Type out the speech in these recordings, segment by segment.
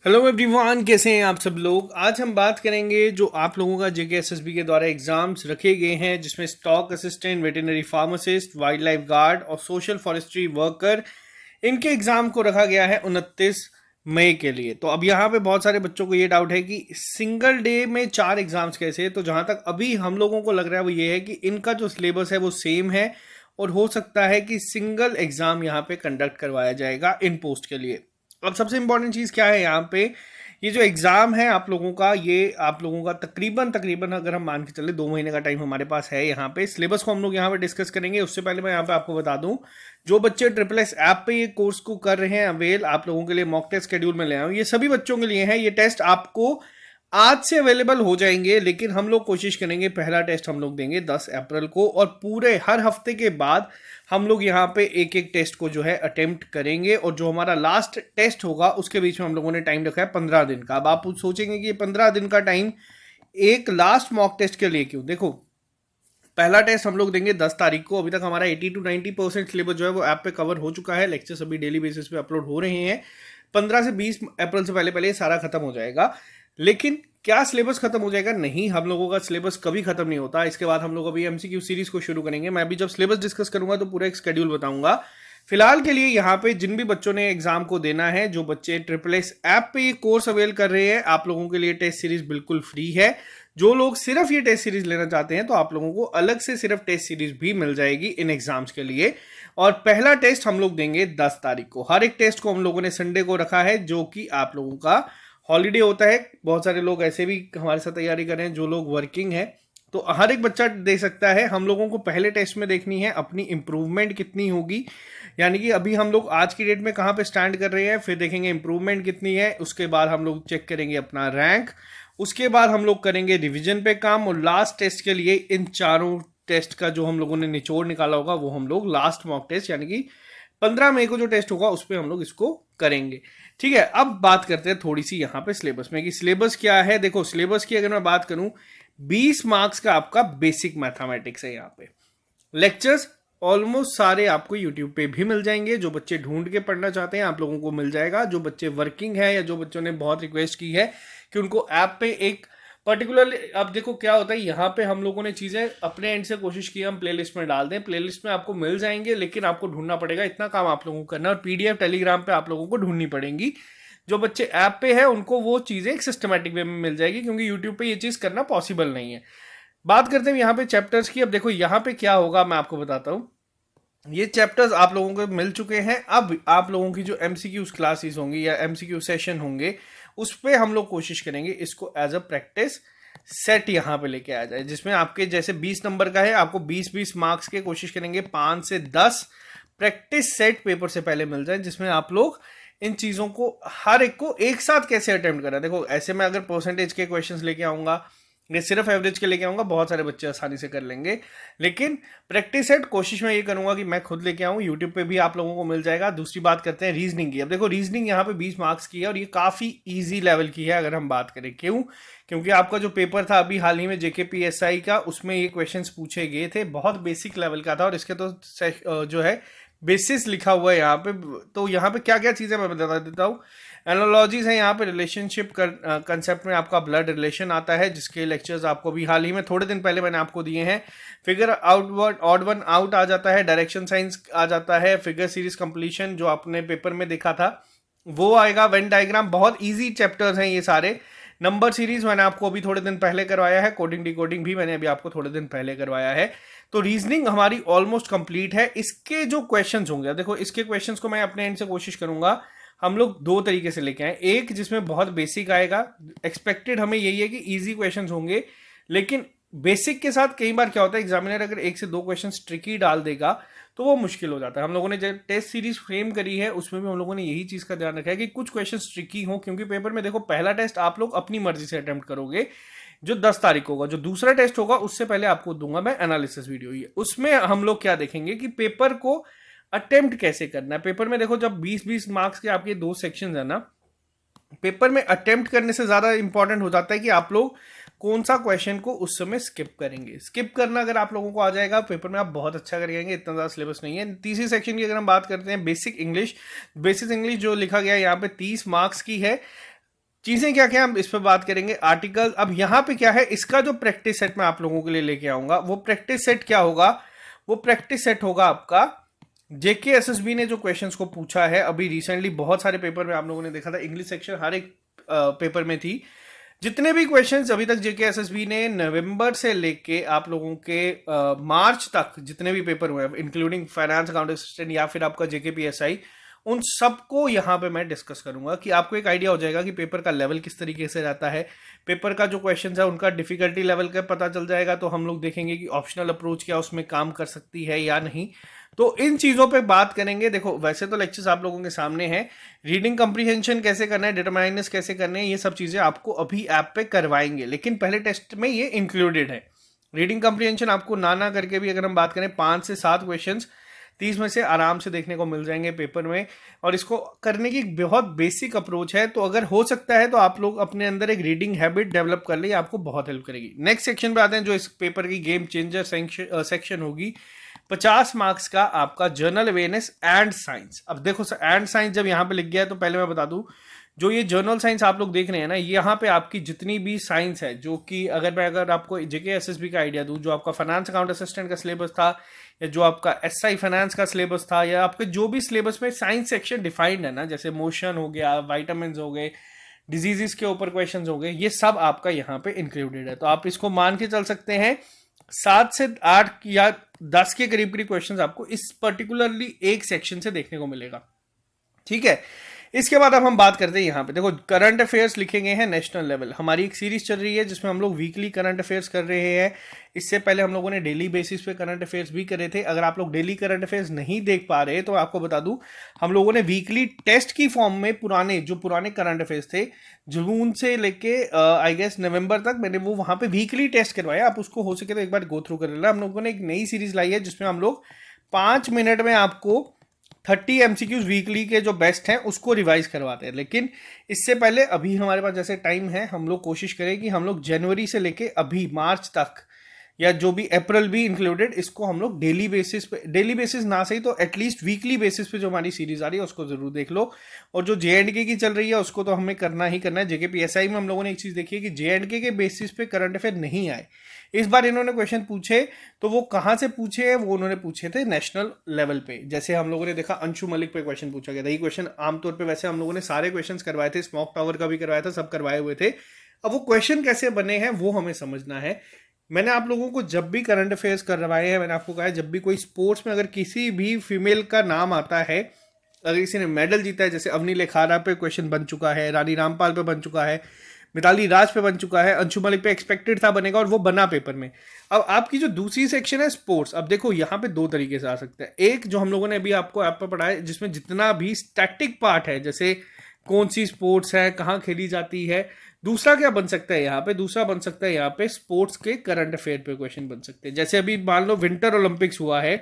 Hello everyone, कैसे हैं आप सब लोग। आज हम बात करेंगे जो आप लोगों का जेके एसएसबी के द्वारा एग्जाम्स रखे गए हैं, जिसमें stock assistant, veterinary pharmacist, wild life guard और सोशल फॉरेस्ट्री वर्कर, इनके एग्जाम को रखा गया है 29 मई के लिए। तो अब यहाँ पे बहुत सारे बच्चों को ये डाउट है कि सिंगल डे में 4 एग्जाम्स कैसे है। तो जहाँ तक अभी हम लोगों को लग रहा है वो ये है कि इनका जो सिलेबस है वो सेम है और हो सकता है कि सिंगल एग्जाम यहाँ पे कंडक्ट करवाया जाएगा इन पोस्ट के लिए। अब सबसे इंपॉर्टेंट चीज़ क्या है यहाँ पे, ये जो एग्ज़ाम है आप लोगों का, ये आप लोगों का तकरीबन अगर हम मान के चले 2 महीने का टाइम हमारे पास है। यहाँ पे सिलेबस को हम लोग यहाँ पे डिस्कस करेंगे। उससे पहले मैं यहाँ पे आपको बता दूं, जो बच्चे ट्रिपल एस ऐप पे ये कोर्स को कर रहे हैं अवेल, आप लोगों के लिए मॉक टेस्ट शेड्यूल में ले आऊँ, ये सभी बच्चों के लिए है। ये टेस्ट आपको आज से अवेलेबल हो जाएंगे, लेकिन हम लोग कोशिश करेंगे पहला टेस्ट हम लोग देंगे 10 अप्रैल को, और पूरे हर हफ्ते के बाद हम लोग यहाँ पे एक एक टेस्ट को जो है अटेम्प्ट करेंगे। और जो हमारा लास्ट टेस्ट होगा उसके बीच में हम लोगों ने टाइम रखा है 15 दिन का। अब आप सोचेंगे कि ये 15 दिन का टाइम एक लास्ट मॉक टेस्ट के लिए क्यों। देखो, पहला टेस्ट हम लोग देंगे 10 तारीख को। अभी तक हमारा 80 to 90% सिलेबस जो है वो ऐप पे कवर हो चुका है। लेक्चर्स अभी डेली बेसिस पे अपलोड हो रहे हैं। 15 से 20 अप्रैल से पहले पहले ये सारा खत्म हो जाएगा। लेकिन क्या सिलेबस खत्म हो जाएगा? नहीं, हम लोगों का सिलेबस कभी खत्म नहीं होता। इसके बाद हम लोग अभी एमसीक्यू सीरीज को शुरू करेंगे। मैं अभी जब सिलेबस डिस्कस करूंगा तो पूरा एक शेड्यूल बताऊंगा। फिलहाल के लिए यहाँ पे जिन भी बच्चों ने एग्जाम को देना है, जो बच्चे ट्रिपल एस ऐप पे ये कोर्स अवेल कर रहे हैं, आप लोगों के लिए टेस्ट सीरीज बिल्कुल फ्री है। जो लोग सिर्फ ये टेस्ट सीरीज लेना चाहते हैं तो आप लोगों को अलग से सिर्फ टेस्ट सीरीज भी मिल जाएगी इन एग्जाम्स के लिए। और पहला टेस्ट हम लोग देंगे 10 तारीख को। हर एक टेस्ट को हम लोगों ने संडे को रखा है, जो कि आप लोगों का हॉलीडे होता है। बहुत सारे लोग ऐसे भी हमारे साथ तैयारी कर रहे हैं जो लोग वर्किंग है, तो हर एक बच्चा दे सकता है। हम लोगों को पहले टेस्ट में देखनी है अपनी इंप्रूवमेंट कितनी होगी, यानी कि अभी हम लोग आज की डेट में कहाँ पे स्टैंड कर रहे हैं, फिर देखेंगे इंप्रूवमेंट कितनी है। उसके बाद हम लोग चेक करेंगे अपना रैंक। उसके बाद हम लोग करेंगे रिविजन पे काम, और लास्ट टेस्ट के लिए इन चारों टेस्ट का जो हम लोगों ने निचोड़ निकाला होगा वो हम लोग लास्ट मॉक टेस्ट, यानी कि 15 मई को जो टेस्ट होगा उस पर हम लोग इसको करेंगे। ठीक है, अब बात करते हैं थोड़ी सी यहाँ पे सिलेबस में कि सिलेबस क्या है। देखो, सिलेबस की अगर मैं बात करूं, 20 मार्क्स का आपका बेसिक मैथमेटिक्स है। यहाँ पे लेक्चर्स ऑलमोस्ट सारे आपको यूट्यूब पे भी मिल जाएंगे। जो बच्चे ढूंढ के पढ़ना चाहते हैं आप लोगों को मिल जाएगा। जो बच्चे वर्किंग है या जो बच्चों ने बहुत रिक्वेस्ट की है कि उनको ऐप पे एक पर्टिकुलर, अब देखो क्या होता है, यहाँ पे हम लोगों ने चीज़ें अपने एंड से कोशिश की हम प्लेलिस्ट में डाल दें। प्लेलिस्ट में आपको मिल जाएंगे, लेकिन आपको ढूंढना पड़ेगा। इतना काम आप लोगों को करना है। और पीडीएफ टेलीग्राम पे आप लोगों को ढूंढनी पड़ेगी। जो बच्चे ऐप पे है उनको वो चीज़ें एक सिस्टमेटिक वे में मिल जाएगी, क्योंकि यूट्यूब पे ये चीज़ करना पॉसिबल नहीं है। बात करते हैं यहाँ पे चैप्टर्स की। अब देखो यहाँ पे क्या होगा, मैं आपको बताता हूँ। ये चैप्टर्स आप लोगों को मिल चुके हैं। अब आप लोगों की जो एमसीक्यू क्लासेस होंगी या एमसीक्यू सेशन होंगे, उस पर हम लोग कोशिश करेंगे इसको एज अ प्रैक्टिस सेट यहाँ पे लेके आ जाए, जिसमें आपके जैसे 20 नंबर का है, आपको 20-20 मार्क्स के कोशिश करेंगे 5 से 10 प्रैक्टिस सेट पेपर से पहले मिल जाए, जिसमें आप लोग इन चीज़ों को हर एक को एक साथ कैसे अटेम्प्ट करें। देखो, ऐसे में अगर परसेंटेज के क्वेश्चंस लेके आऊँगा, ये सिर्फ एवरेज के लेके आऊँगा, बहुत सारे बच्चे आसानी से कर लेंगे। लेकिन प्रैक्टिस सेट कोशिश मैं ये करूँगा कि मैं खुद लेके आऊँ। यूट्यूब पे भी आप लोगों को मिल जाएगा। दूसरी बात करते हैं रीजनिंग की। अब देखो, रीजनिंग यहाँ पे 20 मार्क्स की है और ये काफ़ी ईजी लेवल की है अगर हम बात करें। क्यों? क्योंकि आपका जो पेपर था अभी हाल ही में जेकेपीएसआई का, उसमें ये क्वेश्चंस पूछे गए थे, बहुत बेसिक लेवल का था। और इसके तो जो है बेसिस लिखा हुआ है यहाँ पे। तो यहाँ पे क्या क्या चीज़ें मैं बता देता हूँ। एनालॉजीज है यहाँ पे, रिलेशनशिप कंसेप्ट में आपका ब्लड रिलेशन आता है, जिसके लेक्चर्स आपको भी हाल ही में थोड़े दिन पहले मैंने आपको दिए हैं। Figure outward odd one out आ जाता है, डायरेक्शन साइंस आ जाता है, फिगर सीरीज कंप्लीशन जो आपने पेपर में देखा था वो आएगा, वेन डायग्राम। बहुत ईजी चैप्टर्स हैं ये सारे। नंबर सीरीज मैंने आपको अभी थोड़े दिन पहले करवाया है। कोडिंग डिकोडिंग भी मैंने अभी आपको थोड़े दिन पहले करवाया है। तो रीजनिंग हमारी ऑलमोस्ट कंप्लीट है। इसके जो क्वेश्चंस होंगे, देखो इसके क्वेश्चंस को मैं अपने एंड से कोशिश करूंगा हम लोग 2 तरीके से लेके आए। एक जिसमें बहुत बेसिक आएगा, एक्सपेक्टेड हमें यही है कि इजी क्वेश्चंस होंगे, लेकिन बेसिक के साथ कई बार क्या होता है, एग्जामिनर अगर 1 से 2 क्वेश्चन ट्रिकी डाल देगा तो वो मुश्किल हो जाता है। हम लोगों ने जब टेस्ट सीरीज फ्रेम करी है उसमें भी हम लोगों ने यही चीज़ का ध्यान रखा है कि कुछ क्वेश्चन ट्रिकी हो, क्योंकि पेपर में देखो पहला टेस्ट आप लोग अपनी मर्जी से अटेम्प्ट करोगे जो 10 तारीख होगा। जो दूसरा टेस्ट होगा उससे पहले आपको दूंगा मैं एनालिसिस वीडियो। ये उसमें हम लोग क्या देखेंगे कि पेपर को अटेम्प्ट कैसे करना है। पेपर में देखो जब 20-20 मार्क्स के आपके 2 सेक्शन है ना, पेपर में अटेम्प्ट करने से ज़्यादा इंपॉर्टेंट हो जाता है कि आप लोग कौन सा क्वेश्चन को उस समय स्किप करेंगे। स्किप करना अगर आप लोगों को आ जाएगा पेपर में, आप बहुत अच्छा करेंगे। इतना ज़्यादा सिलेबस नहीं है। तीसरी सेक्शन की अगर हम बात करते हैं बेसिक इंग्लिश, बेसिक इंग्लिश जो लिखा गया है यहाँ पे 30 मार्क्स की है। चीजें क्या क्या हम इस पर बात करेंगे, आर्टिकल। अब यहाँ पे क्या है, इसका जो प्रैक्टिस सेट मैं आप लोगों के लिए लेके आऊंगा, वो प्रैक्टिस सेट क्या होगा, वो प्रैक्टिस सेट होगा आपका जेके एसएसबी ने जो क्वेश्चंस को पूछा है अभी रिसेंटली, बहुत सारे पेपर में आप लोगों ने देखा था, इंग्लिश सेक्शन हर एक पेपर में थी। जितने भी क्वेश्चंस अभी तक जेके एसएसबी ने नवंबर से लेके आप लोगों के मार्च तक जितने भी पेपर हुए, इंक्लूडिंग फाइनेंस अकाउंट असिस्टेंट या फिर आपका जेके पीएसआई, उन सबको यहाँ पे मैं डिस्कस करूंगा कि आपको एक आइडिया हो जाएगा कि पेपर का लेवल किस तरीके से रहता है, पेपर का जो क्वेश्चन है उनका डिफिकल्टी लेवल का पता चल जाएगा। तो हम लोग देखेंगे कि ऑप्शनल अप्रोच क्या उसमें काम कर सकती है या नहीं। तो इन चीजों पे बात करेंगे। देखो वैसे तो लेक्चर्स आप लोगों के सामने हैं, रीडिंग कंप्रीहेंशन कैसे करना है, डिटरमाइनर्स कैसे करने हैं, ये सब चीजें आपको अभी ऐप पे करवाएंगे, लेकिन पहले टेस्ट में ये इंक्लूडेड है। रीडिंग कंप्रीहेंशन आपको ना करके भी अगर हम बात करें 5 से 7 क्वेश्चंस 30 में से आराम से देखने को मिल जाएंगे पेपर में, और इसको करने की बहुत बेसिक अप्रोच है। तो अगर हो सकता है तो आप लोग अपने अंदर एक रीडिंग हैबिट डेवलप कर ले, आपको बहुत हेल्प करेगी। नेक्स्ट सेक्शन पे आते हैं, जो इस पेपर की गेम चेंजर सेक्शन होगी। 50 मार्क्स का आपका जर्नल अवेयरनेस एंड साइंस। अब देखो एंड साइंस जब यहाँ पे लिख गया है तो पहले मैं बता दूं, जो ये जर्नल साइंस आप लोग देख रहे हैं ना, यहाँ पे आपकी जितनी भी साइंस है, जो कि अगर आपको जेके एसएसबी का आइडिया दूं, जो आपका फाइनेंस अकाउंट असिस्टेंट का सिलेबस था, या जो आपका एसआई फाइनेंस का सिलेबस था, या आपके जो भी सिलेबस में साइंस सेक्शन डिफाइंड है ना, जैसे मोशन हो गया, वाइटामिन हो गए, डिजीजेस के ऊपर क्वेश्चन हो गए, ये सब आपका यहाँ पे इंक्लूडेड है। तो आप इसको मान के चल सकते हैं 7 से 8 या 10 के करीब क्वेश्चंस आपको इस पर्टिकुलरली एक सेक्शन से देखने को मिलेगा। ठीक है, इसके बाद अब हम बात करते हैं यहाँ पे। देखो करंट अफेयर्स लिखे गए हैं नेशनल लेवल। हमारी एक सीरीज चल रही है जिसमें हम लोग वीकली करंट अफेयर्स कर रहे हैं। इससे पहले हम लोगों ने डेली बेसिस पे करंट अफेयर्स भी करे थे। अगर आप लोग डेली करंट अफेयर्स नहीं देख पा रहे तो आपको बता दूं, हम लोगों ने वीकली टेस्ट की फॉर्म में पुराने करंट अफेयर्स थे, जून से लेके आई गेस नवंबर तक, मैंने वो वहां पे वीकली टेस्ट करवाया। आप उसको हो सके तो एक बार गो थ्रू कर लेना। हम लोगों ने एक नई सीरीज लाई है जिसमें हम लोग 5 मिनट में आपको 30 एमसीक्यूज वीकली के जो बेस्ट हैं उसको रिवाइज करवाते हैं। लेकिन इससे पहले अभी हमारे पास जैसे टाइम है, हम लोग कोशिश करें कि हम लोग जनवरी से लेके अभी मार्च तक, या जो भी अप्रैल भी इंक्लूडेड, इसको हम लोग डेली बेसिस ना सही तो एटलीस्ट वीकली बेसिस पे जो हमारी सीरीज आ रही है उसको जरूर देख लो। और जो जेएंडके की चल रही है उसको तो हमें करना ही करना है। जेके पीएसआई में हम लोगों ने एक चीज देखी है कि जेएंडके के बेसिस पे करंट अफेयर नहीं आए। इस बार इन्होंने क्वेश्चन पूछे तो वो कहाँ से पूछे हैं, वो उन्होंने पूछे थे नेशनल लेवल पे। जैसे हम लोगों ने देखा अंशु मलिक पे क्वेश्चन पूछा गया था। ये क्वेश्चन आमतौर पे वैसे हम लोगों ने सारे क्वेश्चंस करवाए थे, स्मॉक टावर का भी करवाया था, सब करवाए हुए थे। अब वो क्वेश्चन कैसे बने हैं वो हमें समझना है। मैंने आप लोगों को जब भी करंट अफेयर्स करवाए हैं, मैंने आपको कहा है जब भी कोई स्पोर्ट्स में अगर किसी भी फीमेल का नाम आता है, अगर किसी ने मेडल जीता है, जैसे अवनी लेखारा पे क्वेश्चन बन चुका है, रानी रामपाल पे बन चुका है, मिताली राज पे बन चुका है, अंशु मलिक पे एक्सपेक्टेड था बनेगा और वो बना पेपर में। अब आपकी जो दूसरी सेक्शन है स्पोर्ट्स, अब देखो यहाँ पे 2 तरीके से आ सकता है। एक जो हम लोगों ने अभी आपको ऐप पर पढ़ाया जिसमें जितना भी स्टैटिक पार्ट है, जैसे कौन सी स्पोर्ट्स है, कहाँ खेली जाती है। दूसरा क्या बन सकता है यहाँ पे, दूसरा बन सकता है यहाँ पे स्पोर्ट्स के करंट अफेयर पे क्वेश्चन बन सकते हैं। जैसे अभी मान लो विंटर ओलंपिक्स हुआ है,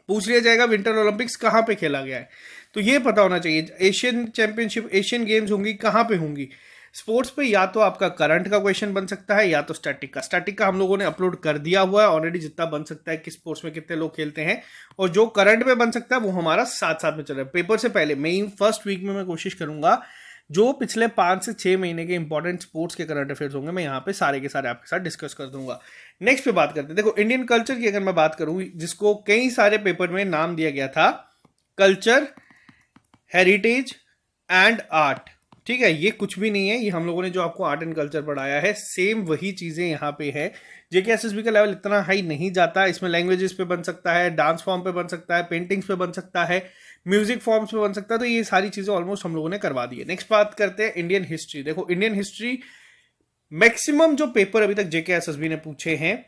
पूछ लिया जाएगा विंटर ओलंपिक्स कहाँ पे खेला गया है, तो ये पता होना चाहिए। एशियन चैंपियनशिप, एशियन गेम्स होंगी कहाँ पे होंगी। स्पोर्ट्स पे या तो आपका करंट का क्वेश्चन बन सकता है या तो स्टैटिक का। स्टैटिक का हम लोगों ने अपलोड कर दिया हुआ है ऑलरेडी, जितना बन सकता है कि स्पोर्ट्स में कितने लोग खेलते हैं, और जो करंट में बन सकता है वो हमारा साथ साथ में चल रहा है। पेपर से पहले मई फर्स्ट वीक में मैं कोशिश करूंगा जो पिछले 5 से 6 महीने के इंपॉर्टेंट स्पोर्ट्स के करंट अफेयर्स होंगे मैं यहाँ पे सारे के सारे आपके साथ डिस्कस कर दूंगा। नेक्स्ट पे बात करते हैं। देखो इंडियन कल्चर की अगर मैं बात करूं, जिसको कई सारे पेपर में नाम दिया गया था कल्चर, हेरिटेज एंड आर्ट। ठीक है, ये कुछ भी नहीं है, ये हम लोगों ने जो आपको आर्ट एंड कल्चर पढ़ाया है सेम वही चीजें यहाँ पे है। जेके एसएसबी का लेवल इतना हाई नहीं जाता। इसमें लैंग्वेजेस पे बन सकता है, डांस फॉर्म पे बन सकता है, पेंटिंग्स पे बन सकता है, म्यूजिक फॉर्म्स पे बन सकता है। तो ये सारी चीजें ऑलमोस्ट हम लोगों ने करवा दी है। नेक्स्ट बात करते हैं इंडियन हिस्ट्री। देखो इंडियन हिस्ट्री मैक्सिमम जो पेपर अभी तक जेके एसएसबी ने पूछे हैं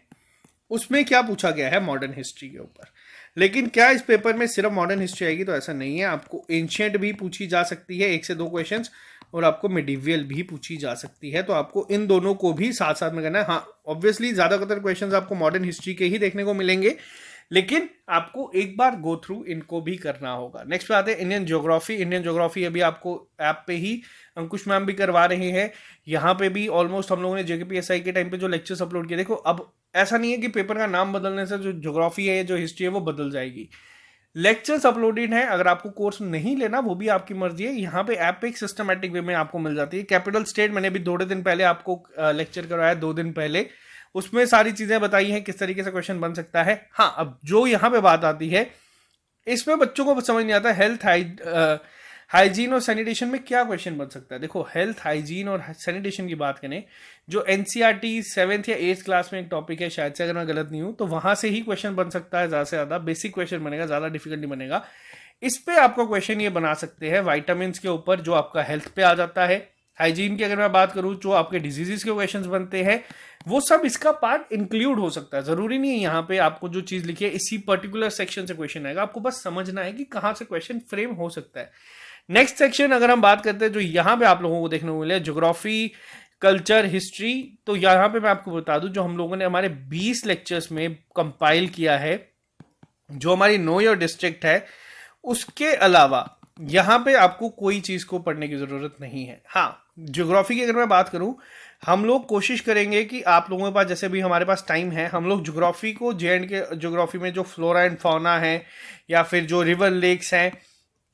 उसमें क्या पूछा गया है, मॉडर्न हिस्ट्री के ऊपर। लेकिन क्या इस पेपर में सिर्फ मॉडर्न हिस्ट्री आएगी, तो ऐसा नहीं है। आपको एंशिएंट भी पूछी जा सकती है 1 से 2 क्वेश्चंस, और आपको मिडिवियल भी पूछी जा सकती है। तो आपको इन दोनों को भी साथ साथ में करना है। हाँ ऑब्वियसली ज्यादातर क्वेश्चंस आपको मॉडर्न हिस्ट्री के ही देखने को मिलेंगे, लेकिन आपको एक बार गो थ्रू इनको भी करना होगा। नेक्स्ट पे आते हैं इंडियन ज्योग्राफी। इंडियन ज्योग्राफी अभी आपको ऐप पे ही अंकुश मैम भी करवा रहे हैं। यहाँ पे भी ऑलमोस्ट हम लोगों ने जेकेपीएसआई के टाइम पे जो लेक्चर्स अपलोड किए, देखो अब ऐसा नहीं है कि पेपर का नाम बदलने से जो ज्योग्राफी है जो हिस्ट्री है वो बदल जाएगी। लेक्चर्स अपलोडेड हैं, अगर आपको कोर्स नहीं लेना वो भी आपकी मर्जी है। यहाँ पे ऐप पे एक सिस्टमेटिक वे में आपको मिल जाती है। कैपिटल स्टेट मैंने अभी 2 दिन पहले आपको लेक्चर करवाया, 2 दिन पहले, उसमें सारी चीजें बताई हैं किस तरीके से क्वेश्चन बन सकता है। हाँ, अब जो यहाँ पे बात आती है, इसमें बच्चों को समझ नहीं आता हेल्थ हाइजीन और सैनिटेशन में क्या क्वेश्चन बन सकता है। देखो, हेल्थ हाइजीन और सैनिटेशन की बात करें, जो एनसीईआरटी 7th या 8th क्लास में एक टॉपिक है शायद से, अगर मैं गलत नहीं हूं, तो वहां से ही क्वेश्चन बन सकता है। ज्यादा से ज्यादा बेसिक क्वेश्चन बनेगा, ज्यादा डिफिकल्ट नहीं बनेगा। इस पे आपका क्वेश्चन ये बना सकते हैं वाइटामिन के ऊपर, जो आपका हेल्थ पे आ जाता है। हाइजीन की अगर मैं बात करूं, जो आपके डिजीजेस के क्वेश्चंस बनते हैं, वो सब इसका पार्ट इंक्लूड हो सकता है। जरूरी नहीं है यहाँ पे आपको जो चीज लिखी है इसी पर्टिकुलर सेक्शन से क्वेश्चन आएगा, आपको बस समझना है कि कहां से क्वेश्चन फ्रेम हो सकता है। नेक्स्ट सेक्शन अगर हम बात करते हैं, जो यहाँ पे आप लोगों को देखने को मिले, ज्योग्राफी, कल्चर, हिस्ट्री, तो यहाँ पे मैं आपको बता दूं, जो हम लोगों ने हमारे 20 लेक्चर्स में कंपाइल किया है, जो हमारी नो योर डिस्ट्रिक्ट है, उसके अलावा यहाँ पे आपको कोई चीज को पढ़ने की जरूरत नहीं है। हाँ, ज्योग्राफी की अगर मैं बात करूं, हम लोग कोशिश करेंगे कि आप लोगों के पास, जैसे भी हमारे पास टाइम है, हम लोग ज्योग्राफी को, जेएंड के ज्योग्राफी में जो फ्लोरा एंड फौना है, या फिर जो रिवर लेक्स हैं,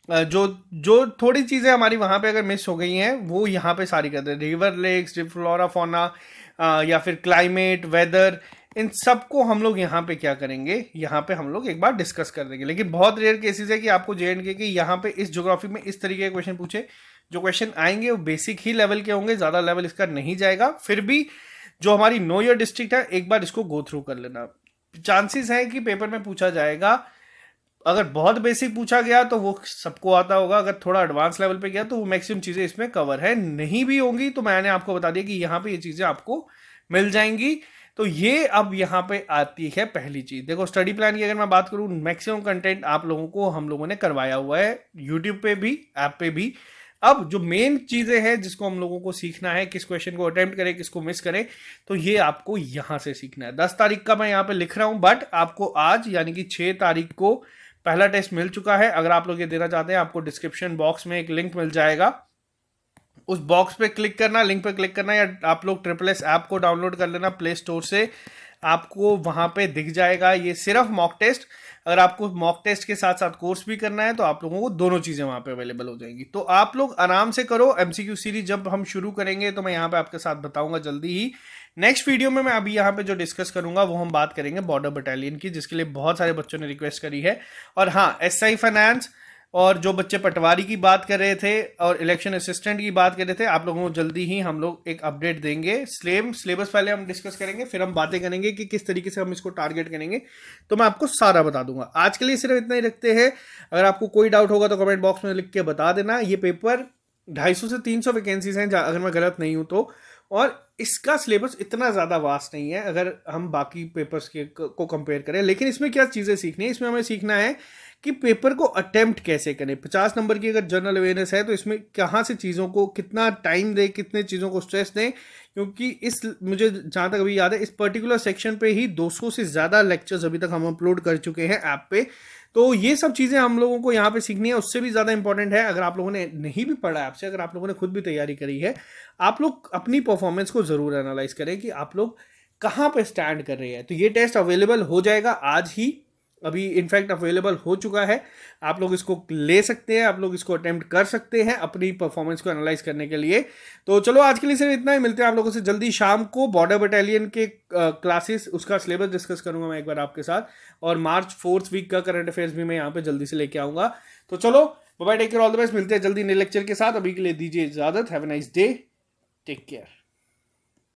जो जो थोड़ी चीज़ें हमारी वहाँ पे अगर मिस हो गई हैं, वो यहाँ पे सारी करते हैं। रिवर लेक्स, फ्लोरा फौना, या फिर क्लाइमेट, वेदर, इन सबको हम लोग यहाँ पे क्या करेंगे, यहाँ पे हम लोग एक बार डिस्कस कर देंगे। लेकिन बहुत रेयर केसेस है कि आपको जेएंडके के यहाँ पे इस ज्योग्राफी में इस तरीके के क्वेश्चन पूछे। जो क्वेश्चन आएंगे वो बेसिक ही लेवल के होंगे, ज़्यादा लेवल इसका नहीं जाएगा। फिर भी जो हमारी नो योर डिस्ट्रिक्ट है, एक बार इसको गो थ्रू कर लेना। चांसेस है कि पेपर में पूछा जाएगा। अगर बहुत बेसिक पूछा गया तो वो सबको आता होगा, अगर थोड़ा एडवांस लेवल पे गया तो वो मैक्सिमम चीज़ें इसमें कवर है। नहीं भी होंगी तो मैंने आपको बता दिया कि यहाँ पे ये चीज़ें आपको मिल जाएंगी। तो ये अब यहाँ पे आती है पहली चीज़। देखो, स्टडी प्लान की अगर मैं बात करूँ, मैक्सिमम कंटेंट आप लोगों को हम लोगों ने करवाया हुआ है, यूट्यूब पे भी, ऐप पे भी। अब जो मेन चीज़ें हैं जिसको हम लोगों को सीखना है, किस क्वेश्चन को अटेम्प्ट करें, किसको मिस करें, तो ये आपको यहाँ से सीखना है। 10 तारीख का मैं यहाँ पे लिख रहा हूँ, बट आपको आज यानी कि 6 तारीख को पहला टेस्ट मिल चुका है। अगर आप लोग ये देना चाहते हैं, आपको डिस्क्रिप्शन बॉक्स में एक लिंक मिल जाएगा, उस बॉक्स पे क्लिक करना, लिंक पे क्लिक करना, या आप लोग SSS ऐप को डाउनलोड कर लेना प्ले स्टोर से, आपको वहां पे दिख जाएगा। ये सिर्फ मॉक टेस्ट, अगर आपको मॉक टेस्ट के साथ साथ कोर्स भी करना है तो आप लोगों को दोनों चीजें वहां पे अवेलेबल हो जाएंगी। तो आप लोग आराम से करो। MCQ सीरीज जब हम शुरू करेंगे तो मैं यहाँ पे आपके साथ बताऊंगा जल्दी ही। नेक्स्ट वीडियो में मैं अभी यहाँ पे जो डिस्कस करूंगा वो हम बात करेंगे बॉर्डर बटालियन की, जिसके लिए बहुत सारे बच्चों ने रिक्वेस्ट करी है। और हाँ, SI फाइनेंस और जो बच्चे पटवारी की बात कर रहे थे और इलेक्शन असिस्टेंट की बात कर रहे थे, आप लोगों को जल्दी ही हम लोग एक अपडेट देंगे। सिलेबस पहले हम डिस्कस करेंगे, फिर हम बातें करेंगे कि किस तरीके से हम इसको टारगेट करेंगे, तो मैं आपको सारा बता दूंगा। आज के लिए सिर्फ इतना ही रखते हैं। अगर आपको कोई डाउट होगा तो कमेंट बॉक्स में लिख के बता देना। ये पेपर 250 से 300 वैकेंसीज हैं अगर मैं गलत नहीं हूं तो, और इसका सिलेबस इतना ज़्यादा वास्ट नहीं है अगर हम बाकी पेपर्स के को कंपेयर करें। लेकिन इसमें क्या चीज़ें सीखनी है, इसमें हमें सीखना है कि पेपर को अटेम्प्ट कैसे करें। 50 नंबर की अगर जनरल अवेयरनेस है तो इसमें कहाँ से चीज़ों को कितना टाइम दें, कितने चीज़ों को स्ट्रेस दें, क्योंकि इस मुझे जहाँ तक अभी याद है, इस पर्टिकुलर सेक्शन पे ही 200 से ज़्यादा लेक्चर्स अभी तक हम अपलोड कर चुके हैं ऐप पे। तो ये सब चीज़ें हम लोगों को यहाँ पे सीखनी है। उससे भी ज़्यादा इंपॉर्टेंट है, अगर आप लोगों ने नहीं भी पढ़ा ऐप से, अगर आप लोगों ने खुद भी तैयारी करी है, आप लोग अपनी परफॉर्मेंस को ज़रूर एनालाइज करें कि आप लोग कहाँ पे स्टैंड कर रहे हैं। तो ये टेस्ट अवेलेबल हो जाएगा आज ही, अभी इनफैक्ट अवेलेबल हो चुका है। आप लोग इसको ले सकते हैं, आप लोग इसको अटेम्प्ट कर सकते हैं अपनी परफॉर्मेंस को एनालाइज करने के लिए। तो चलो आज के लिए सिर्फ इतना ही, मिलते हैं आप लोगों से जल्दी शाम को। बॉर्डर बटालियन के क्लासेस, उसका सिलेबस डिस्कस करूंगा मैं एक बार आपके साथ, और मार्च 4th वीक का करंट अफेयर्स भी मैं यहाँ पे जल्दी से लेके आऊँगा। तो चलो bye bye, take care, all the best. मिलते हैं जल्दी नए लेक्चर के साथ। अभी के लिए दीजिए इजाजत। Have a nice day, take care.